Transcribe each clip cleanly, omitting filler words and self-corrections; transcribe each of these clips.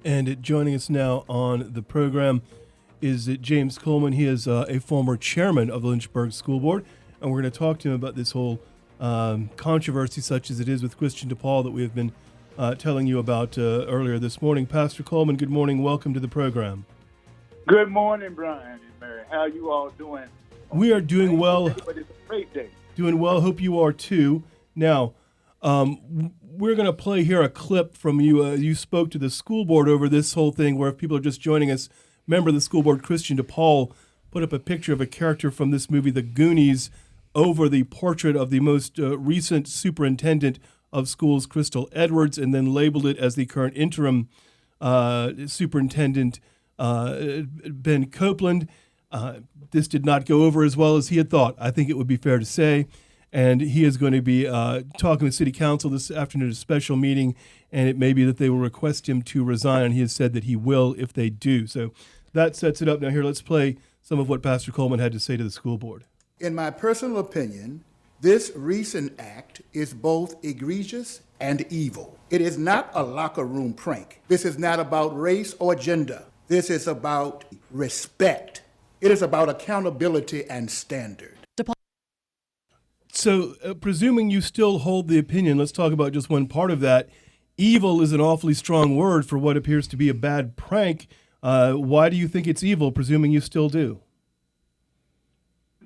And joining us now on the program is James Coleman. He is a former chairman of the Lynchburg School Board, and we're going to talk to him about this whole controversy, such as it is with Christian DePaul, that we have been telling you about earlier this morning. Pastor Coleman, good morning. Welcome to the program. Good morning, Brian and Mary. How you all doing? We are doing well. Day, but it's a great day. Doing well. Hope you are too. Now, we're going to play here a clip from you. You spoke to the school board over this whole thing, where if people are just joining us, member of the school board, Christian DePaul, put up a picture of a character from this movie, The Goonies, over the portrait of the most recent superintendent of schools, Crystal Edwards, and then labeled it as the current interim superintendent, Ben Copeland. This did not go over as well as he had thought, I think it would be fair to say. And he is going to be talking with City Council this afternoon at a special meeting, and it may be that they will request him to resign, and he has said that he will if they do. So that sets it up. Now here, let's play some of what Pastor Coleman had to say to the school board. In my personal opinion, this recent act is both egregious and evil. It is not a locker room prank. This is not about race or gender. This is about respect. It is about accountability and standard. So, presuming you still hold the opinion, let's talk about just one part of that. Evil is an awfully strong word for what appears to be a bad prank. Why do you think it's evil, presuming you still do?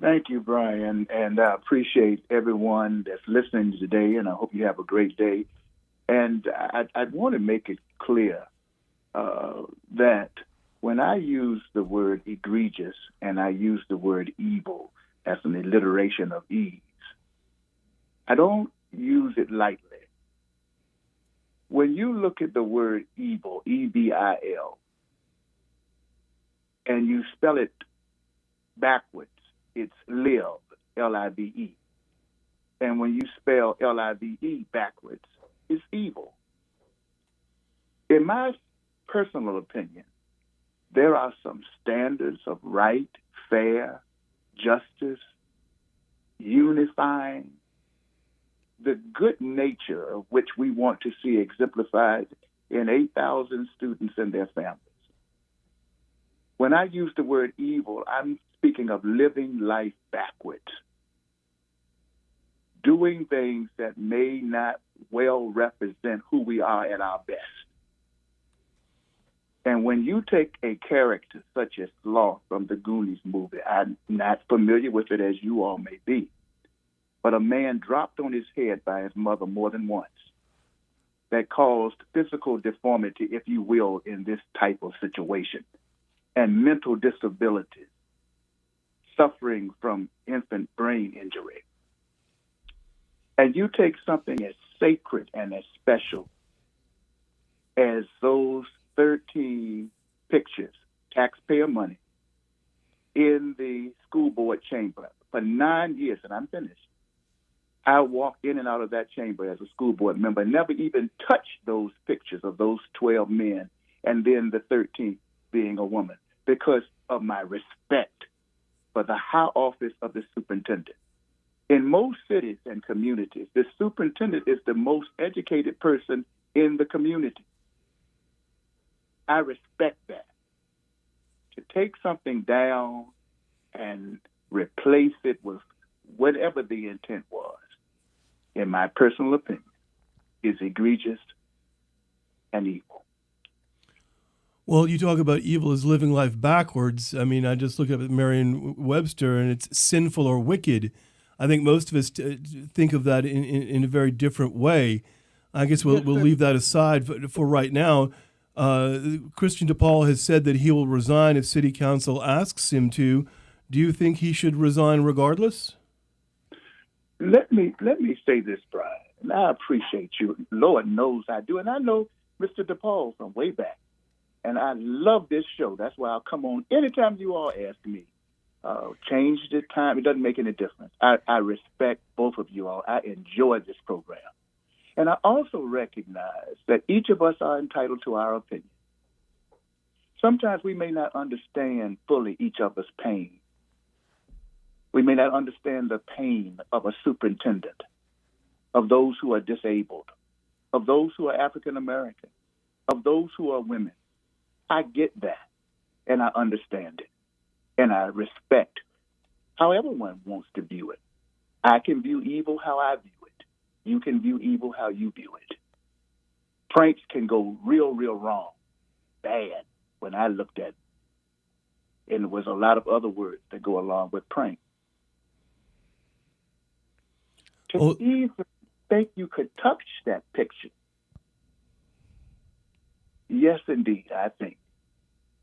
Thank you, Brian, and I appreciate everyone that's listening today, and I hope you have a great day. And I want to make it clear that when I use the word egregious and I use the word evil as an alliteration of ease, I don't use it lightly. When you look at the word evil, E-V-I-L, and you spell it backwards, it's live, L-I-V-E. And when you spell L-I-V-E backwards, it's evil. In my personal opinion, there are some standards of right, fair, justice, unifying, the good nature of which we want to see exemplified in 8,000 students and their families. When I use the word evil, I'm speaking of living life backwards, doing things that may not well represent who we are at our best. And when you take a character such as Sloth from the Goonies movie, I'm not familiar with it as you all may be, but a man dropped on his head by his mother more than once that caused physical deformity, if you will, in this type of situation, and mental disabilities, suffering from infant brain injury. And you take something as sacred and as special as those 13 pictures, taxpayer money, in the school board chamber for 9 years, and I'm finished. I walked in and out of that chamber as a school board member, never even touched those pictures of those 12 men and then the 13th being a woman because of my respect for the high office of the superintendent. In most cities and communities, the superintendent is the most educated person in the community. I respect that. To take something down and replace it with whatever the intent was, in my personal opinion, is egregious and evil. Well, you talk about evil as living life backwards. I mean, I just look at Merriam-Webster, and it's sinful or wicked. I think most of us think of that in a very different way. I guess we'll leave that aside for right now. Christian DePaul has said that he will resign if City Council asks him to. Do you think he should resign regardless? Let me say this, Brian, and I appreciate you. Lord knows I do, and I know Mr. DePaul from way back, and I love this show. That's why I'll come on anytime you all ask me. Change the time. It doesn't make any difference. I respect both of you all. I enjoy this program. And I also recognize that each of us are entitled to our opinion. Sometimes we may not understand fully each other's pain. We may not understand the pain of a superintendent, of those who are disabled, of those who are African American, of those who are women, I get that, and I understand it, and I respect however one wants to view it. I can view evil how I view it. You can view evil how you view it. Pranks can go real, real wrong, bad, when I looked at it. And there was a lot of other words that go along with prank. To even think you could touch that picture. Yes, indeed, I think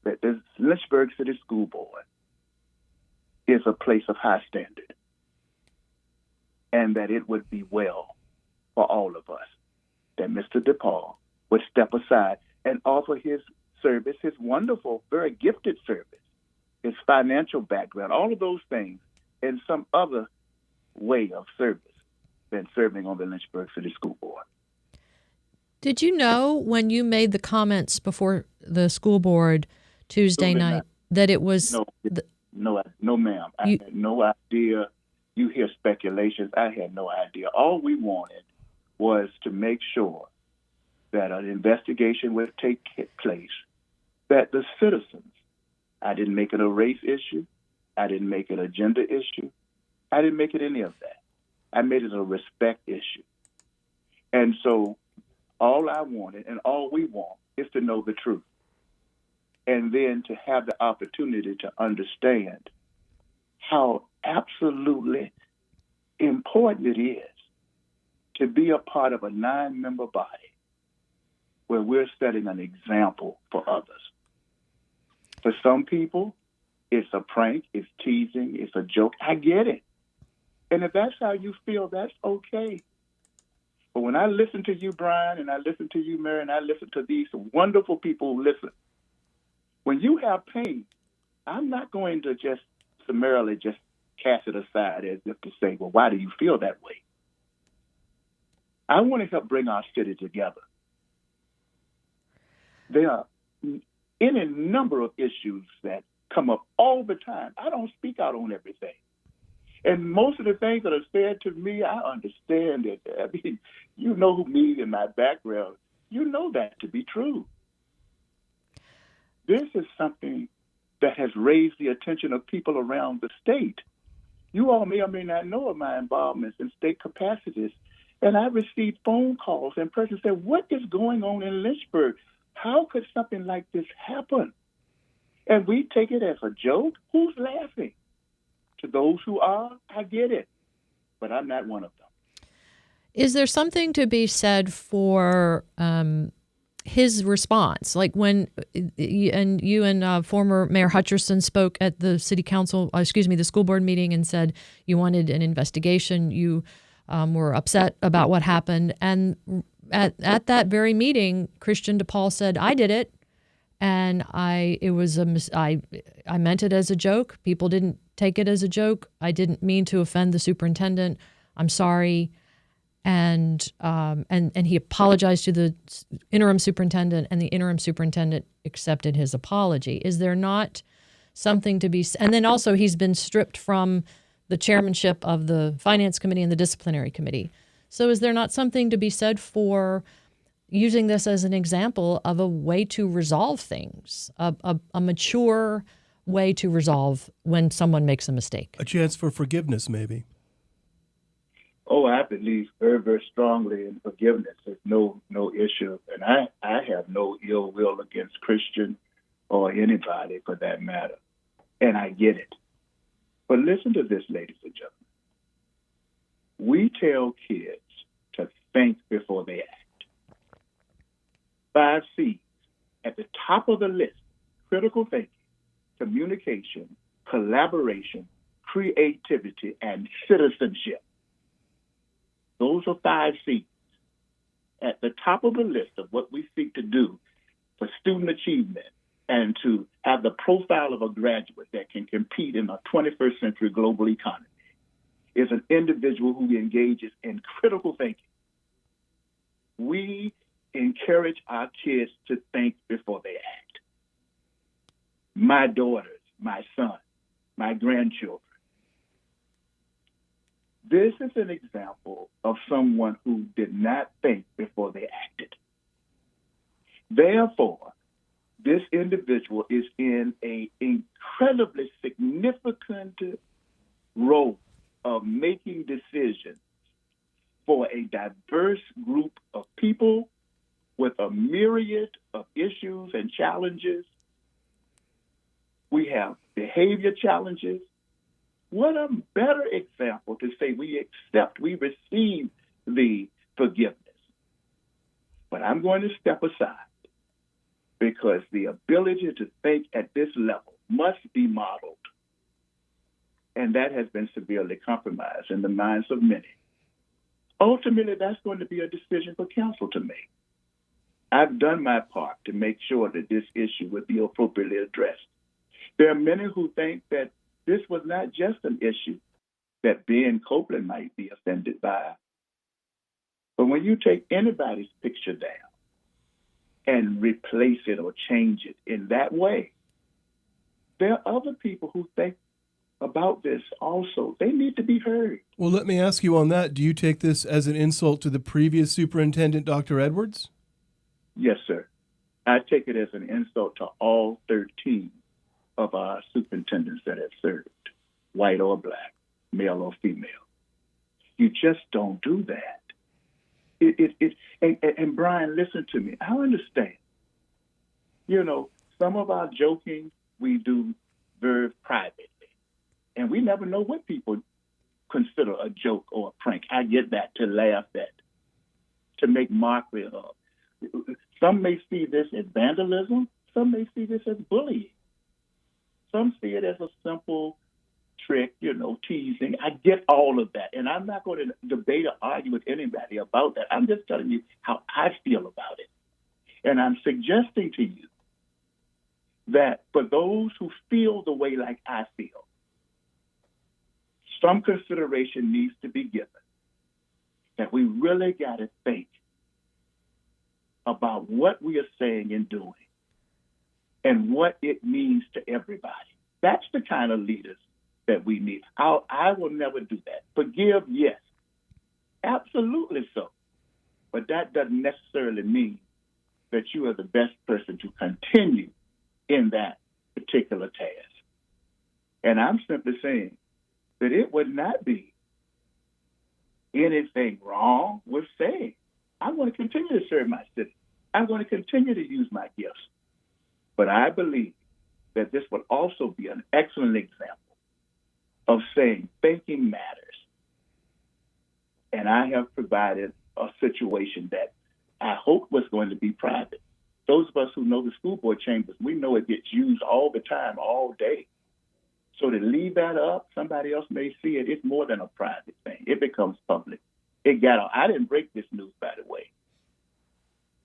that the Lynchburg City School Board is a place of high standard, and that it would be well for all of us that Mr. DePaul would step aside and offer his service, his wonderful, very gifted service, his financial background, all of those things, in some other way of service than serving on the Lynchburg City School Board. Did you know when you made the comments before the school board Tuesday night that it was... No, ma'am. I had no idea. You hear speculations. I had no idea. All we wanted was to make sure that an investigation would take place, that the citizens, I didn't make it a race issue. I didn't make it a gender issue. I didn't make it any of that. I made it a respect issue. And so all I wanted and all we want is to know the truth. And then to have the opportunity to understand how absolutely important it is to be a part of a 9-member body where we're setting an example for others. For some people, it's a prank, it's teasing, it's a joke. I get it. And if that's how you feel, that's okay. But when I listen to you, Brian, and I listen to you, Mary, and I listen to these wonderful people who listen, when you have pain, I'm not going to just summarily just cast it aside as if to say, well, why do you feel that way? I want to help bring our city together. There are any number of issues that come up all the time. I don't speak out on everything. And most of the things that are said to me, I understand it. I mean, you know me and my background. You know that to be true. This is something that has raised the attention of people around the state. You all may or may not know of my involvements in state capacities. And I received phone calls and persons said, what is going on in Lynchburg? How could something like this happen? And we take it as a joke. Who's laughing? To those who are, I get it. But I'm not one of them. Is there something to be said for his response? Like when you and former Mayor Hutcherson spoke at the the school board meeting and said you wanted an investigation. You were upset about what happened. And at that very meeting, Christian DePaul said, I did it. And I meant it as a joke. People didn't take it as a joke. I didn't mean to offend the superintendent. I'm sorry. And he apologized to the interim superintendent, and the interim superintendent accepted his apology. Is there not something to be? And then also he's been stripped from the chairmanship of the finance committee and the disciplinary committee. So is there not something to be said for using this as an example of a way to resolve things, a mature way to resolve when someone makes a mistake? A chance for forgiveness, maybe. Oh, I believe very, very strongly in forgiveness. There's no issue. And I have no ill will against Christian or anybody for that matter. And I get it. But listen to this, ladies and gentlemen. We tell kids to think before they act. 5 C's at the top of the list: critical thinking, communication, collaboration, creativity, and citizenship. Those are 5 C's at the top of the list of what we seek to do for student achievement and to have the profile of a graduate that can compete in a 21st century global economy is an individual who engages in critical thinking. We encourage our kids to think before they act. My daughters, my son, my grandchildren. This is an example of someone who did not think before they acted. Therefore, this individual is in an incredibly significant role of making decisions for a diverse group of people with a myriad of issues and challenges. We have behavior challenges. What a better example to say we receive the forgiveness. But I'm going to step aside because the ability to think at this level must be modeled. And that has been severely compromised in the minds of many. Ultimately, that's going to be a decision for council to make. I've done my part to make sure that this issue would be appropriately addressed. There are many who think that this was not just an issue that Ben Copeland might be offended by. But when you take anybody's picture down and replace it or change it in that way, there are other people who think about this also. They need to be heard. Well, let me ask you on that. Do you take this as an insult to the previous superintendent, Dr. Edwards? Yes, sir. I take it as an insult to all 13 of our superintendents that have served, white or black, male or female. You just don't do that. And Brian, listen to me. I understand. You know, some of our joking we do very privately, and we never know what people consider a joke or a prank. I get that, to laugh at, to make mockery of. Some may see this as vandalism. Some may see this as bullying. Some see it as a simple trick, you know, teasing. I get all of that. And I'm not going to debate or argue with anybody about that. I'm just telling you how I feel about it. And I'm suggesting to you that for those who feel the way like I feel, some consideration needs to be given that we really got to think about what we are saying and doing and what it means to everybody. That's the kind of leaders that we need. I will never do that. Forgive, yes. Absolutely so. But that doesn't necessarily mean that you are the best person to continue in that particular task. And I'm simply saying that it would not be anything wrong with saying, I'm going to continue to serve my city. I'm going to continue to use my gifts. But I believe that this would also be an excellent example of saying thinking matters. And I have provided a situation that I hope was going to be private. Those of us who know the school board chambers, we know it gets used all the time, all day. So to leave that up, somebody else may see it. It's more than a private thing. It becomes public. It got out. I didn't break this news, by the way.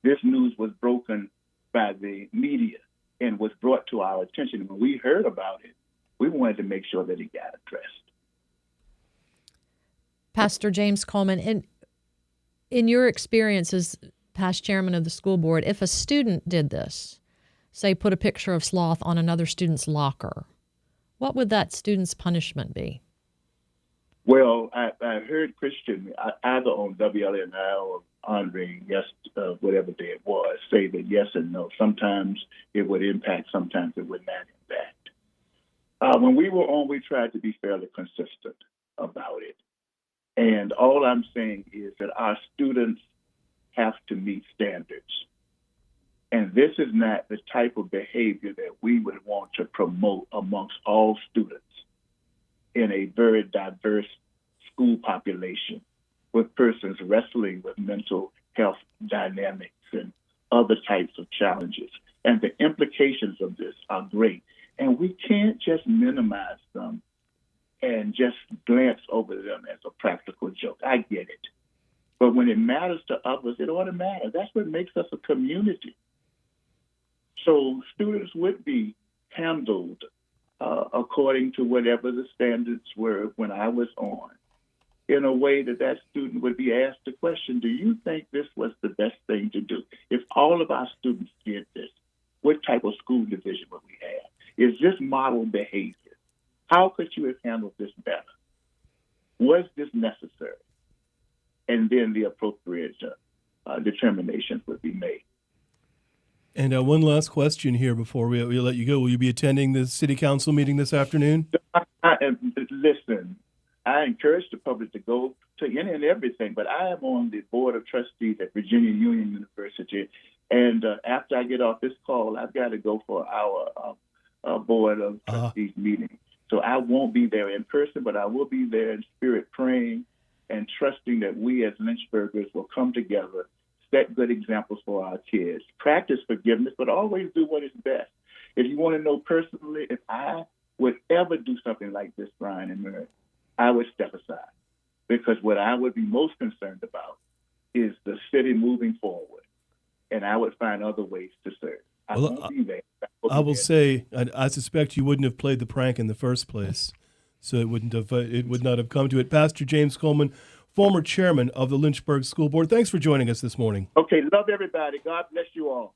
This news was broken by the media and was brought to our attention. When we heard about it, we wanted to make sure that it got addressed. Pastor James Coleman, in your experience as past chairman of the school board, if a student did this, say put a picture of sloth on another student's locker, what would that student's punishment be? Well, I heard Christian, either on WLNI or Andre, yes, whatever day it was, say that yes and no. Sometimes it would impact, sometimes it would not impact. When we were on, we tried to be fairly consistent about it. And all I'm saying is that our students have to meet standards. And this is not the type of behavior that we would want to promote amongst all students in a very diverse school population with persons wrestling with mental health dynamics and other types of challenges. And the implications of this are great. And we can't just minimize them and just glance over them as a practical joke. I get it. But when it matters to others, it ought to matter. That's what makes us a community. So students would be handled according to whatever the standards were when I was on, in a way that that student would be asked the question, do you think this was the best thing to do? If all of our students did this, what type of school division would we have? Is this model behavior? How could you have handled this better? Was this necessary? And then the appropriate determinations would be made. And one last question here before we let you go. Will you be attending the city council meeting this afternoon? Listen, I encourage the public to go to any and everything, but I am on the board of trustees at Virginia Union University. And after I get off this call, I've got to go for our board of trustees meeting. So I won't be there in person, but I will be there in spirit praying and trusting that we as Lynchburgers will come together, set good examples for our kids, practice forgiveness, but always do what is best. If you want to know personally, if I would ever do something like this, Brian and Mary, I would step aside, because what I would be most concerned about is the city moving forward, and I would find other ways to serve. I won't be there. I will say, I suspect you wouldn't have played the prank in the first place, so it would not have come to it. Pastor James Coleman, former chairman of the Lynchburg School Board, thanks for joining us this morning. Okay, love everybody. God bless you all.